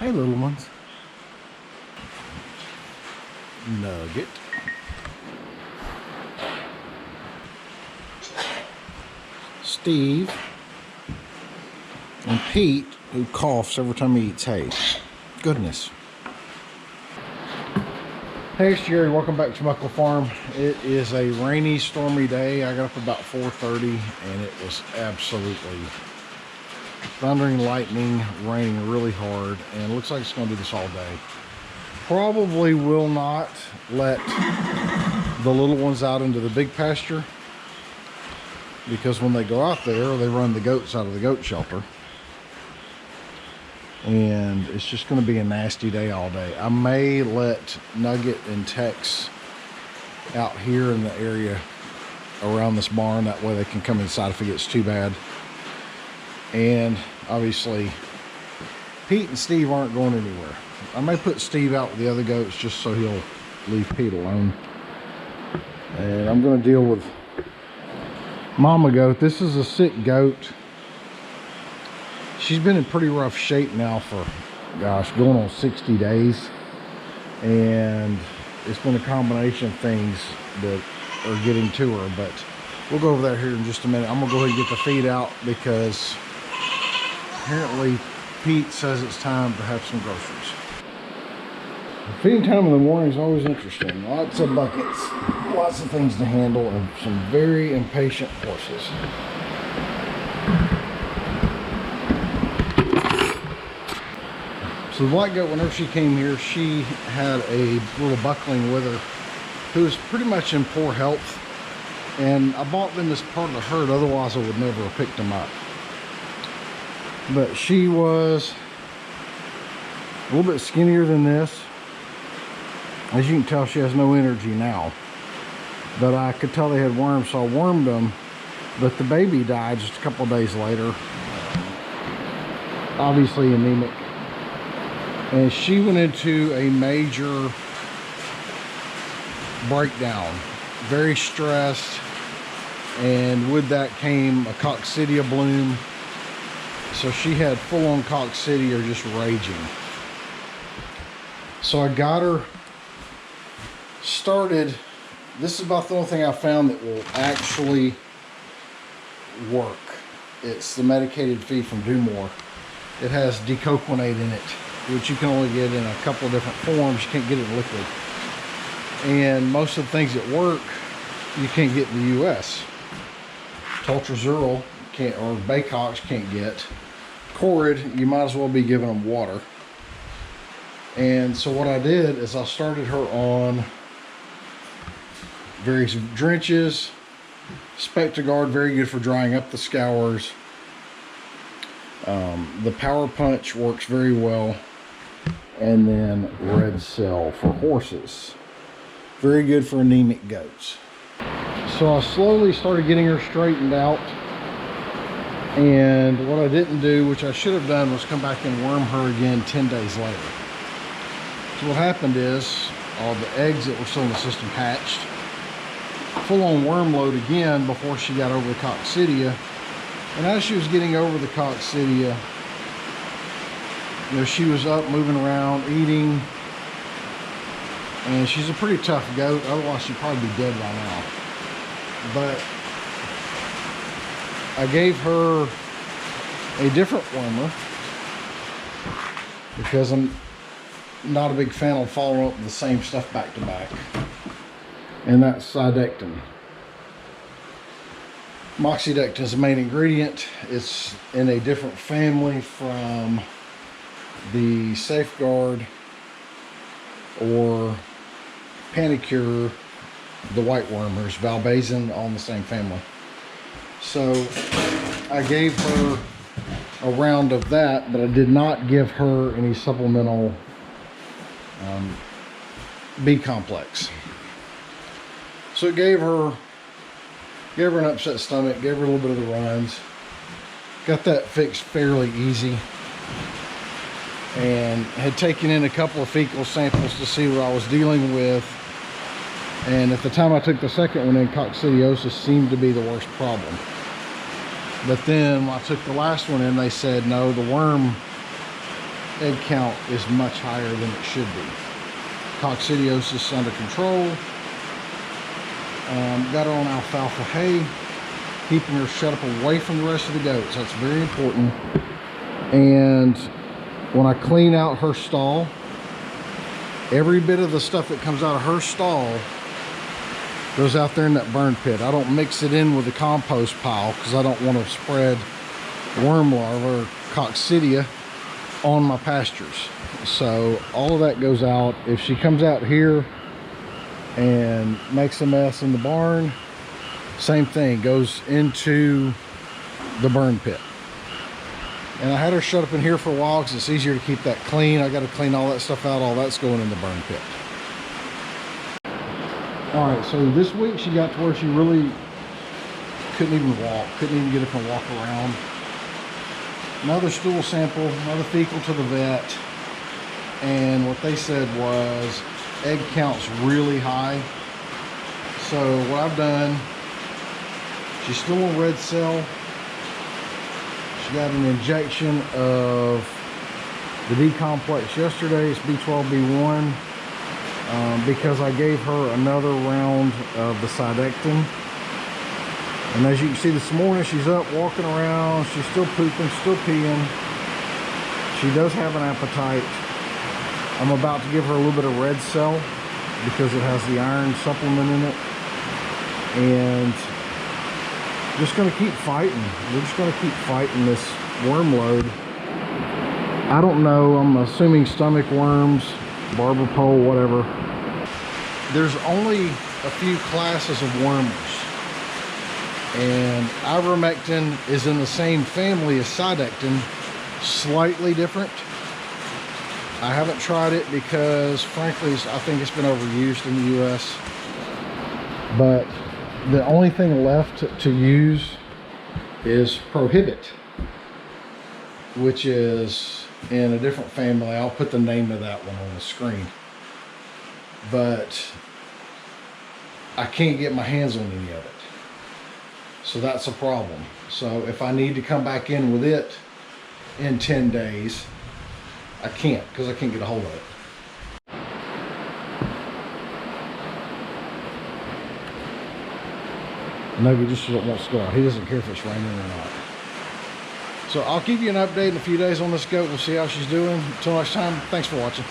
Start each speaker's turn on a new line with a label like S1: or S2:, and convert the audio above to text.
S1: Hey, little ones. Nugget. Steve. And Pete, who coughs every time he eats hay. Goodness. Hey, it's Jerry. Welcome back to Chumuckla Farm. It is a rainy, stormy day. I got up about 4:30 and it was absolutely thundering, lightning, raining really hard, and it looks like it's going to do this all day. Probably will not let the little ones out into the big pasture because when they go out there, they run the goats out of the goat shelter. And it's just going to be a nasty day all day. I may let Nugget and Tex out here in the area around this barn. That way they can come inside if it gets too bad. And obviously, Pete and Steve aren't going anywhere. I may put Steve out with the other goats just so he'll leave Pete alone. And I'm going to deal with Mama Goat. This is a sick goat. She's been in pretty rough shape now for, gosh, going on 60 days. And it's been a combination of things that are getting to her. But we'll go over that here in just a minute. I'm going to go ahead and get the feed out because apparently Pete says it's time to have some groceries. Feeding time in the morning is always interesting. Lots of buckets, lots of things to handle, and some very impatient horses. So the black goat, whenever she came here, she had a little buckling with her who was pretty much in poor health. And I bought them as part of the herd, otherwise I would never have picked them up. But she was a little bit skinnier than this. As you can tell, she has no energy now. But I could tell they had worms, so I wormed them. But the baby died just a couple of days later. Obviously anemic. And she went into a major breakdown. Very stressed. And with that came a coccidia bloom. So she had full-on coccidia just raging. So I got her started. This is about the only thing I found that will actually work. It's the medicated feed from Dumore. It has decoquinate in it, which you can only get in a couple of different forms. You can't get it in liquid. And most of the things that work, you can't get in the U.S. Toltrazuril can't, or Baycox can't get. Corid, you might as well be giving them water. And so what I did is I started her on various drenches. Spectagard, very good for drying up the scours. The Power Punch works very well. And then Red Cell for horses. Very good for anemic goats. So I slowly started getting her straightened out. And what I didn't do, which I should have done, was come back and worm her again 10 days later. So what happened is all the eggs that were still in the system hatched. Full-on worm load again before she got over the coccidia. And as she was getting over the coccidia, you know, she was up, moving around, eating. And she's a pretty tough goat, otherwise she'd probably be dead by now. But I gave her a different wormer because I'm not a big fan of following up the same stuff back to back. And that's Sidectin. Moxidectin is the main ingredient. It's in a different family from the Safeguard or Panicure, the white wormers, Valbazen, all in the same family. So I gave her a round of that, but I did not give her any supplemental B complex. So it gave her an upset stomach, gave her a little bit of the runs. Got that fixed fairly easy. And had taken in a couple of fecal samples to see what I was dealing with. And at the time I took the second one in, coccidiosis seemed to be the worst problem. But then when I took the last one in, they said, no, the worm egg count is much higher than it should be. Coccidiosis under control. Got her on alfalfa hay, keeping her shut up away from the rest of the goats. That's very important. And when I clean out her stall, every bit of the stuff that comes out of her stall goes out there in that burn pit. I don't mix it in with the compost pile because I don't want to spread worm larvae or coccidia on my pastures. So all of that goes out. If she comes out here and makes a mess in the barn, same thing, goes into the burn pit. And I had her shut up in here for a while because it's easier to keep that clean. I got to clean all that stuff out. All that's going in the burn pit. All right, so this week she got to where she really couldn't even walk, couldn't even get up and walk around. Another stool sample, another fecal to the vet, and what they said was egg count's really high. So what I've done, she's still on red cell. She got an injection of the D complex yesterday. It's B12, B1, because I gave her another round of the Sidectin. And as you can see this morning, she's up walking around. She's still pooping, still peeing. She does have an appetite. I'm about to give her a little bit of red cell because it has the iron supplement in it. And just going to keep fighting. We're just going to keep fighting this worm load. I don't know. I'm assuming stomach worms, barber pole, whatever. There's only a few classes of wormers. And ivermectin is in the same family as Sidectin, slightly different. I haven't tried it because, frankly, I think it's been overused in the US. But the only thing left to use is Prohibit, which is in a different family. I'll put the name of that one on the screen. But I can't get my hands on any of it. So that's a problem. So if I need to come back in with it in 10 days, I can't because I can't get a hold of it. Nugget just wants to go out. He doesn't care if it's raining or not. So I'll give you an update in a few days on this goat. We'll see how she's doing. Until next time, thanks for watching.